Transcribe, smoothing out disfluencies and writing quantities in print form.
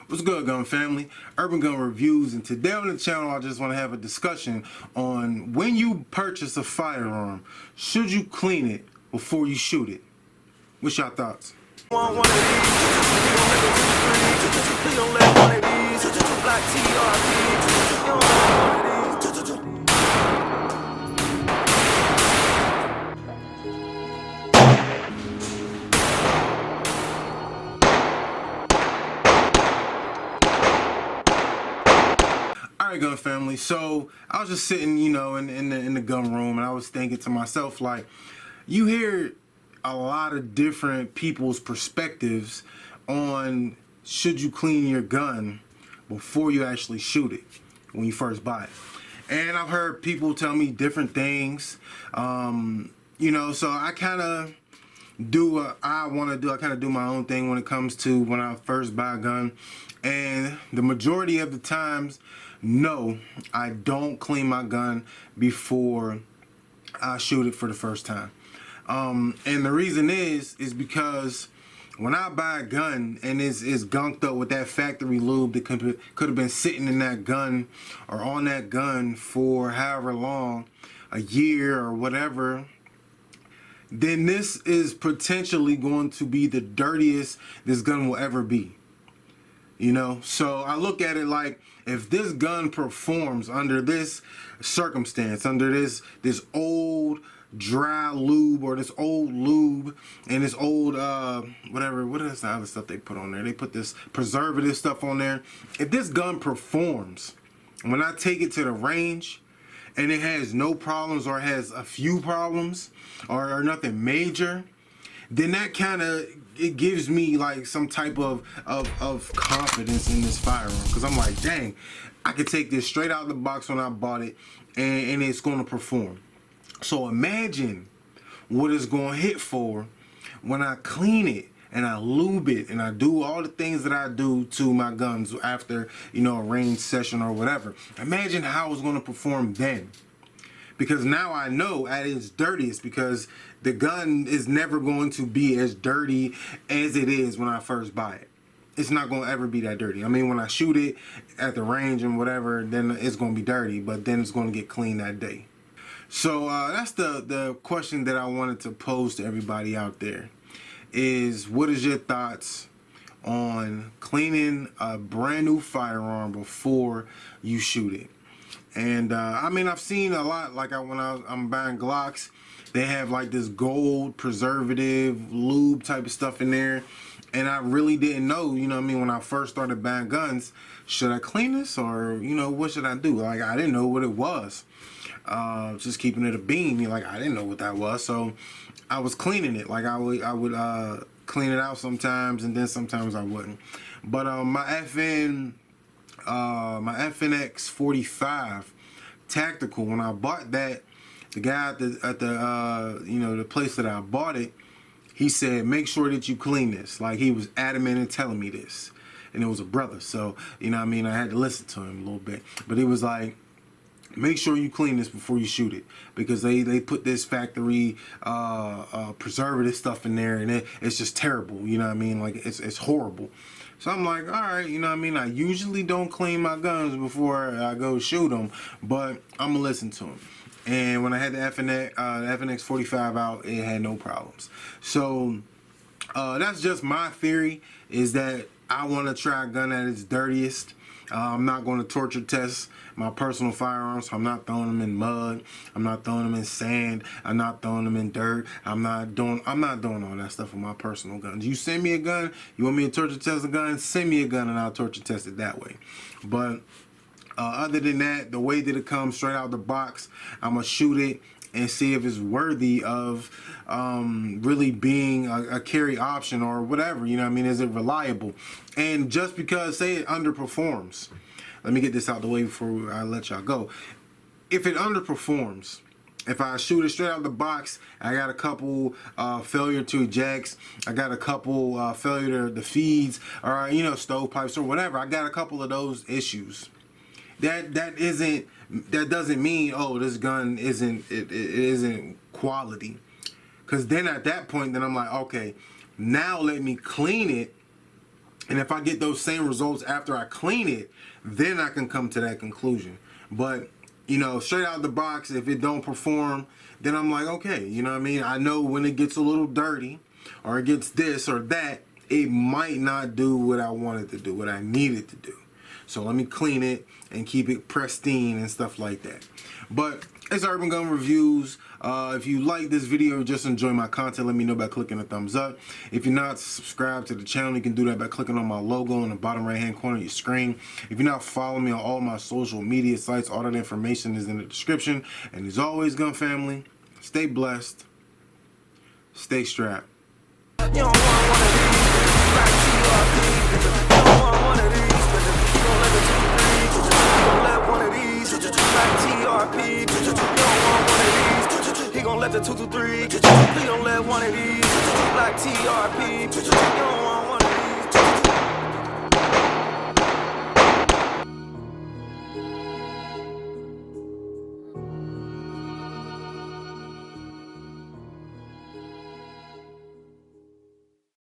What's good, gun family? Urban Gun Reviews, and today on the channel I just want to have a discussion on when you purchase a firearm, should you clean it before you shoot it? What's your thoughts? Alright, gun family, so I was just sitting, in the gun room, and I was thinking to myself, like, you hear a lot of different people's perspectives on should you clean your gun before you actually shoot it when you first buy it. And I've heard people tell me different things, so I kind of do what I want to do. I kind of do my own thing when it comes to when I first buy a gun. And the majority of the times, no, I don't clean my gun before I shoot it for the first time. And the reason is because when I buy a gun and it's gunked up with that factory lube that could have been sitting in that gun or on that gun for however long, a year or whatever, then this is potentially going to be the dirtiest this gun will ever be. So I look at it like, if this gun performs under this circumstance, under this old dry lube or this old lube and this old what is the other stuff they put on there? They put this preservative stuff on there. If this gun performs when I take it to the range and it has no problems or has a few problems or nothing major, then that kind of, it gives me like some type of confidence in this firearm, because I'm like, dang, I could take this straight out of the box when I bought it and it's going to perform. So imagine what it's going to hit for when I clean it and I lube it and I do all the things that I do to my guns after, a range session or whatever. Imagine how it's going to perform then. Because now I know at its dirtiest, because the gun is never going to be as dirty as it is when I first buy it. It's not going to ever be that dirty. I mean, when I shoot it at the range and whatever, then it's going to be dirty, but then it's going to get clean that day. So that's the question that I wanted to pose to everybody out there, is what is your thoughts on cleaning a brand new firearm before you shoot it? And I mean, I've seen a lot, like when I'm buying Glocks, they have like this gold preservative lube type of stuff in there. And I really didn't know, when I first started buying guns, should I clean this or, what should I do? Like, I didn't know what it was. Just keeping it a bean, like, I didn't know what that was. So I was cleaning it. Like, I would clean it out sometimes, and then sometimes I wouldn't. But my FNX 45 tactical, when I bought that, the guy at the place that I bought it, he said, make sure that you clean this. Like, he was adamant in telling me this, and it was a brother, so I had to listen to him a little bit. But it was like, make sure you clean this before you shoot it, because they put this factory preservative stuff in there, and it's just terrible. Like, it's horrible. So I'm like, all right, I usually don't clean my guns before I go shoot them, but I'm gonna listen to him. And when I had the FNX 45 out, it had no problems. So that's just my theory, is that I want to try a gun at its dirtiest. I'm not going to torture test my personal firearms. I'm not throwing them in mud. I'm not throwing them in sand. I'm not throwing them in dirt. I'm not doing all that stuff with my personal guns. You send me a gun, you want me to torture test a gun, send me a gun and I'll torture test it that way. But other than that, the way that it comes straight out the box, I'm going to shoot it and see if it's worthy of really being a carry option or whatever. Is it reliable? And just because, say it underperforms, let me get this out the way before I let y'all go. If it underperforms, if I shoot it straight out the box, I got a couple failure to ejects, I got a couple failure to feeds, or stovepipes or whatever, I got a couple of those issues. That doesn't mean, oh, this gun isn't quality. Because then at that point, then I'm like, okay, now let me clean it And if I get those same results after I clean it, then I can come to that conclusion. But, you know, straight out of the box, if it don't perform, then I'm like, okay, you know what I mean? I know when it gets a little dirty or it gets this or that, it might not do what I wanted to do, what I needed to do. So let me clean it and keep it pristine and stuff like that. But it's Urban Gun Reviews. If you like this video or just enjoy my content, let me know by clicking the thumbs up. If you're not subscribed to the channel, you can do that by clicking on my logo in the bottom right hand corner of your screen. If you're not following me on all my social media sites, all that information is in the description. And as always, gun family, stay blessed, stay strapped. You don't want one of these, like TRP. You don't want one of these, you gon' let the 2-3. You gon' let one of these, like TRP. You don't want one of these, he gon' let the 2-3. He gon' let one of these, like TRP. You don't